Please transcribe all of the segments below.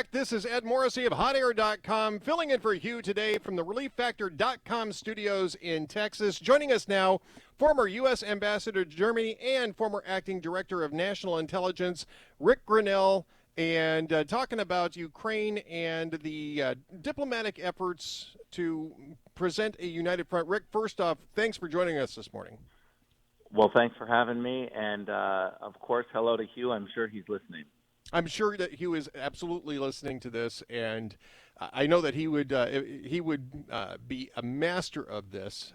back. This is Ed Morrissey of HotAir.com, filling in for Hugh today from the ReliefFactor.com studios in Texas. Joining us now, former U.S. Ambassador to Germany and former Acting Director of National Intelligence, Rick Grenell, and talking about Ukraine and the diplomatic efforts to present a united front. Rick, first off, thanks for joining us this morning. Well, thanks for having me, and of course, hello to Hugh. I'm sure he's listening. I'm sure that Hugh is absolutely listening to this, and I know that he would be a master of this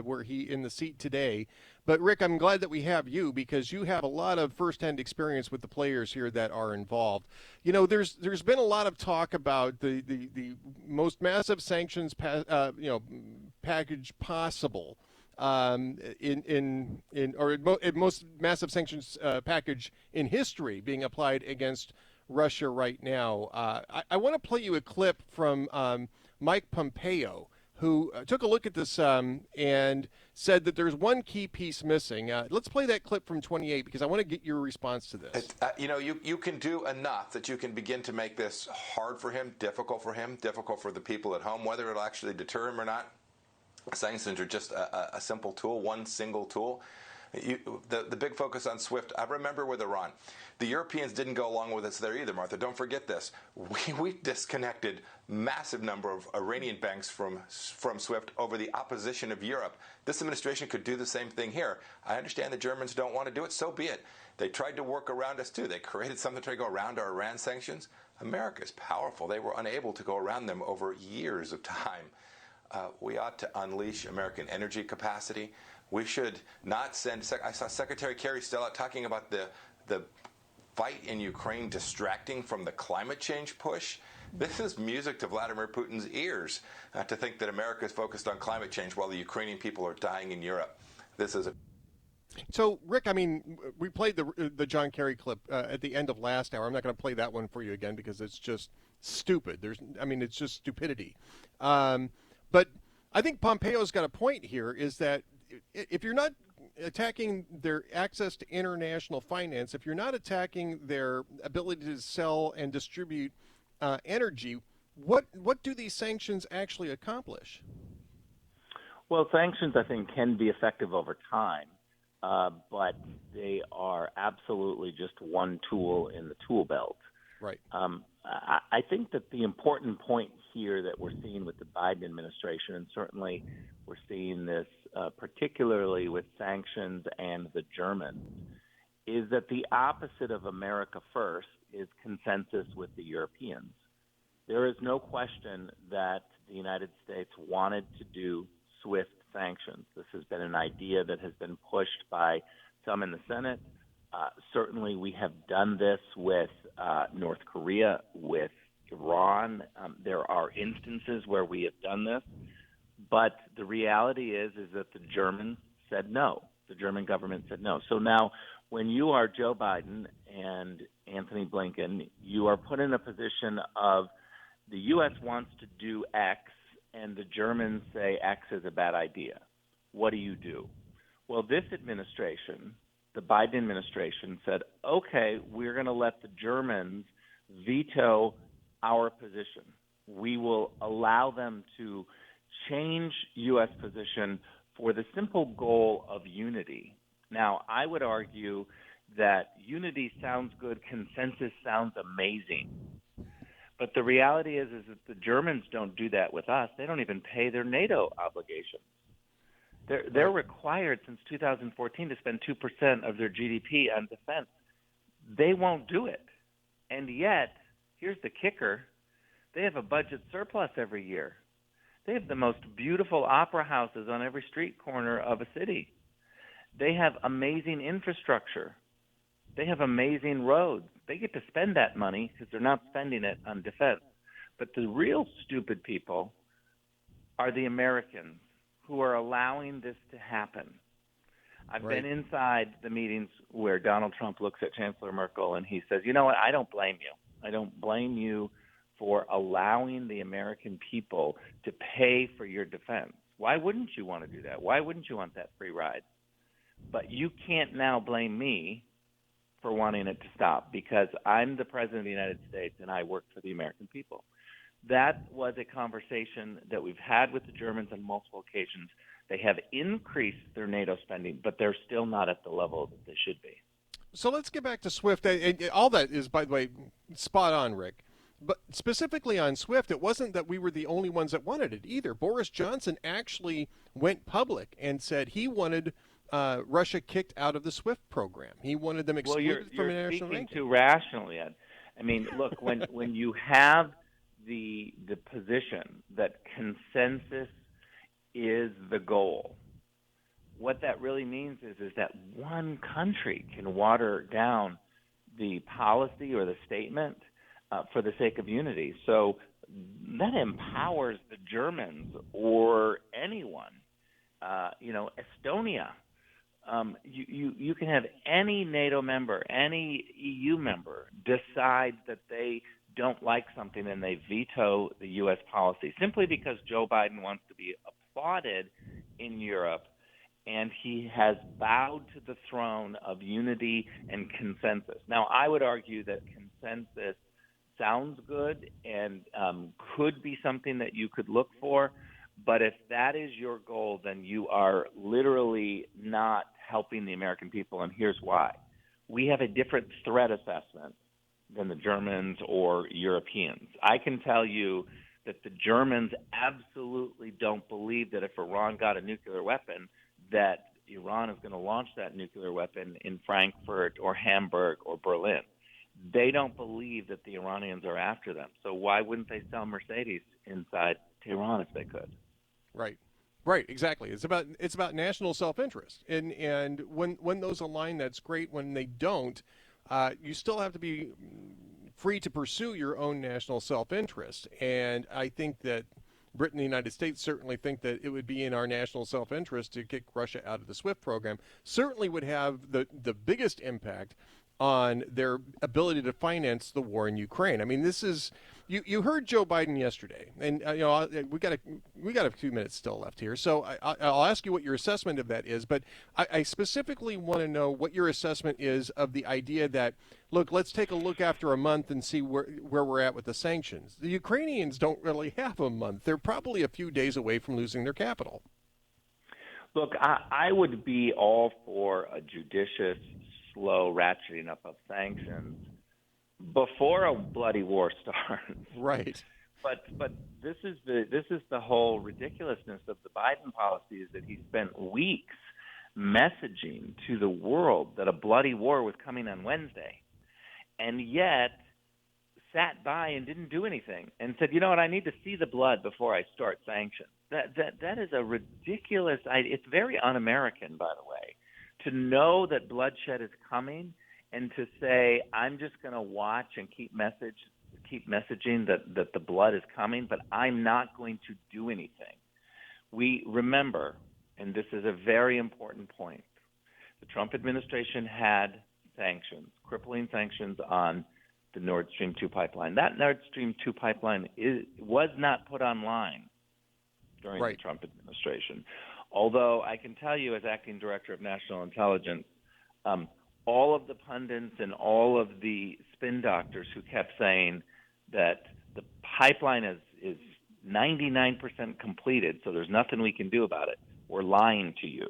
were he in the seat today. But Rick, I'm glad that we have you because you have a lot of firsthand experience with the players here that are involved. You know, there's been a lot of talk about the most massive sanctions package possible. Most massive sanctions package in history being applied against Russia right now. I want to play you a clip from Mike Pompeo, who took a look at this and said that there's one key piece missing. Let's play that clip from 28 because I want to get your response to this. You can do enough that you can begin to make this hard for him, difficult for the people at home, whether it'll actually deter him or not. Sanctions are just a simple tool, one single tool. The big focus on SWIFT, I remember with Iran. The Europeans didn't go along with us there either, Martha. Don't forget this. We disconnected massive number of Iranian banks from SWIFT over the opposition of Europe. This administration could do the same thing here. I understand the Germans don't want to do it, so be it. They tried to work around us too. They created something to try to go around our Iran sanctions. America is powerful. They were unable to go around them over years of time. We ought to unleash American energy capacity. We should not send. I saw Secretary Kerry still out talking about the fight in Ukraine distracting from the climate change push. This is music to Vladimir Putin's ears to think that America is focused on climate change while the Ukrainian people are dying in Europe. This is a. So, Rick, I mean, we played the John Kerry clip at the end of last hour. I'm not going to play that one for you again because it's just stupid. It's just stupidity. But I think Pompeo's got a point here is that if you're not attacking their access to international finance, if you're not attacking their ability to sell and distribute energy, what do these sanctions actually accomplish? Well, sanctions, I think, can be effective over time, but they are absolutely just one tool in the tool belt. Right. I think that the important point here that we're seeing with the Biden administration, and certainly we're seeing this particularly with sanctions and the Germans, is that the opposite of America first is consensus with the Europeans. There is no question that the United States wanted to do swift sanctions. This has been an idea that has been pushed by some in the Senate. Certainly, we have done this with North Korea, with Iran. There are instances where we have done this, but the reality is that the Germans said no. The German government said no. So now, when you are Joe Biden and Anthony Blinken, you are put in a position of the U.S. wants to do X, and the Germans say X is a bad idea. What do? Well, this administration, the Biden administration, said, okay, we're going to let the Germans veto our position. We will allow them to change U.S. position for the simple goal of unity. Now, I would argue that unity sounds good, consensus sounds amazing. But the reality is that the Germans don't do that with us. They don't even pay their NATO obligations. They're required since 2014 to spend 2% of their GDP on defense. They won't do it. And yet, here's the kicker, they have a budget surplus every year. They have the most beautiful opera houses on every street corner of a city. They have amazing infrastructure. They have amazing roads. They get to spend that money because they're not spending it on defense. But the real stupid people are the Americans who are allowing this to happen. I've been inside the meetings where Donald Trump looks at Chancellor Merkel and he says, you know what, I don't blame you. I don't blame you for allowing the American people to pay for your defense. Why wouldn't you want to do that? Why wouldn't you want that free ride? But you can't now blame me for wanting it to stop because I'm the President of the United States and I work for the American people. That was a conversation that we've had with the Germans on multiple occasions. They have increased their NATO spending, but they're still not at the level that they should be. So let's get back to Swift. All that is, by the way, spot on, Rick. But specifically on Swift, it wasn't that we were the only ones that wanted it either. Boris Johnson actually went public and said he wanted Russia kicked out of the SWIFT program. He wanted them excluded from you're international speaking ranking. too rationally, Ed. I mean, look, when you have the position that consensus is the goal, what that really means is that one country can water down the policy or the statement for the sake of unity. So that empowers the Germans or anyone. Estonia. You can have any NATO member, any EU member decide that they don't like something and they veto the U.S. policy simply because Joe Biden wants to be applauded in Europe and he has bowed to the throne of unity and consensus. Now, I would argue that consensus sounds good and could be something that you could look for, but if that is your goal, then you are literally not helping the American people, and here's why. We have a different threat assessment than the Germans or Europeans. I can tell you that the Germans absolutely don't believe that if Iran got a nuclear weapon, that Iran is going to launch that nuclear weapon in Frankfurt or Hamburg or Berlin. They don't believe that the Iranians are after them. So why wouldn't they sell Mercedes inside Tehran if they could? Right, exactly. It's about national self-interest, and when those align, that's great. When they don't, you still have to be free to pursue your own national self-interest. And I think that Britain and the United States certainly think that it would be in our national self-interest to kick Russia out of the SWIFT program. Certainly would have the biggest impact on their ability to finance the war in Ukraine. I mean, this is you heard Joe Biden yesterday, and we got a few minutes still left here, so I'll ask you what your assessment of that is. But I specifically want to know what your assessment is of the idea that, look, let's take a look after a month and see where we're at with the sanctions. The Ukrainians don't really have a month; they're probably a few days away from losing their capital. Look, I would be all for a judicious, slow ratcheting up of sanctions before a bloody war starts. Right. But this is the whole ridiculousness of the Biden policy is that he spent weeks messaging to the world that a bloody war was coming on Wednesday, and yet sat by and didn't do anything and said, you know what, I need to see the blood before I start sanctions. That is a ridiculous idea. It's very un-American, by the way, to know that bloodshed is coming and to say, I'm just going to watch and keep messaging that the blood is coming, but I'm not going to do anything. We remember, and this is a very important point, the Trump administration had sanctions, crippling sanctions on the Nord Stream 2 pipeline. That Nord Stream 2 pipeline was not put online during the Trump administration. Although I can tell you, as acting director of national intelligence, all of the pundits and all of the spin doctors who kept saying that the pipeline is 99% completed, so there's nothing we can do about it, were lying to you.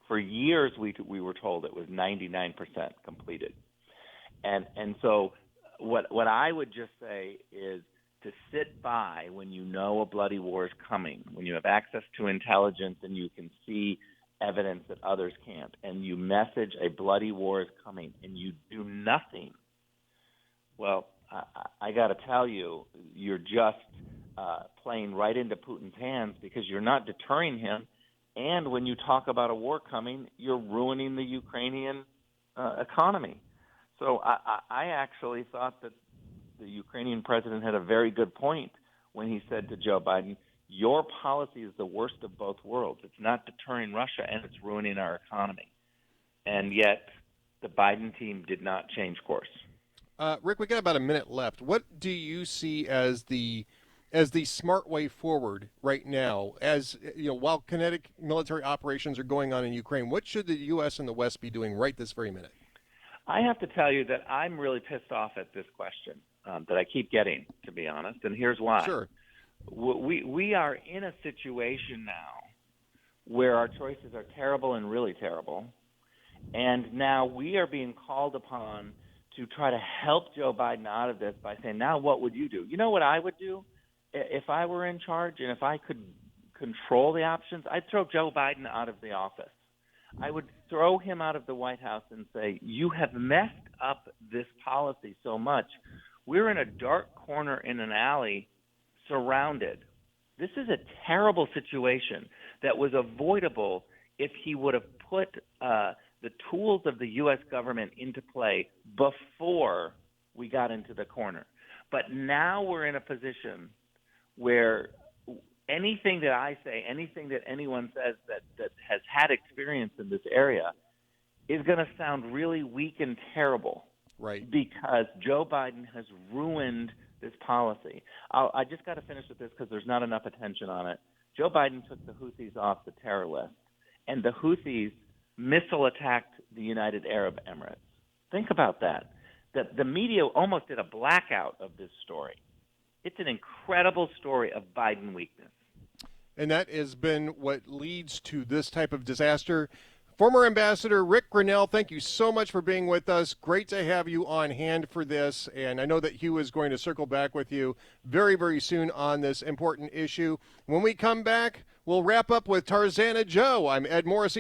For years, we were told it was 99% completed. And so what I would just say is to sit by when you know a bloody war is coming, when you have access to intelligence and you can see evidence that others can't, and you message a bloody war is coming and you do nothing. Well, I got to tell you, you're just playing right into Putin's hands because you're not deterring him. And when you talk about a war coming, you're ruining the Ukrainian economy. So I actually thought that the Ukrainian president had a very good point when he said to Joe Biden, your policy is the worst of both worlds. It's not deterring Russia, and it's ruining our economy. And yet the Biden team did not change course. Rick, we got about a minute left. What do you see as the smart way forward right now? As you know, while kinetic military operations are going on in Ukraine, what should the U.S. and the West be doing right this very minute? I have to tell you that I'm really pissed off at this question that I keep getting, to be honest, and here's why. Sure. We are in a situation now where our choices are terrible and really terrible, and now we are being called upon to try to help Joe Biden out of this by saying, now what would you do? You know what I would do if I were in charge and if I could control the options? I'd throw Joe Biden out of the office. I would throw him out of the White House and say, you have messed up this policy so much. We're in a dark corner in an alley surrounded. This is a terrible situation that was avoidable if he would have put the tools of the U.S. government into play before we got into the corner. But now we're in a position where anything that I say, anything that anyone says that has had experience in this area is going to sound really weak and terrible. Right. Because Joe Biden has ruined this policy. I just got to finish with this because there's not enough attention on it. Joe Biden took the Houthis off the terror list, and the Houthis missile attacked the United Arab Emirates. Think about that. The media almost did a blackout of this story. It's an incredible story of Biden weakness. And that has been what leads to this type of disaster. Former Ambassador Rick Grenell, thank you so much for being with us. Great to have you on hand for this. And I know that Hugh is going to circle back with you very, very soon on this important issue. When we come back, we'll wrap up with Tarzana Joe. I'm Ed Morrissey.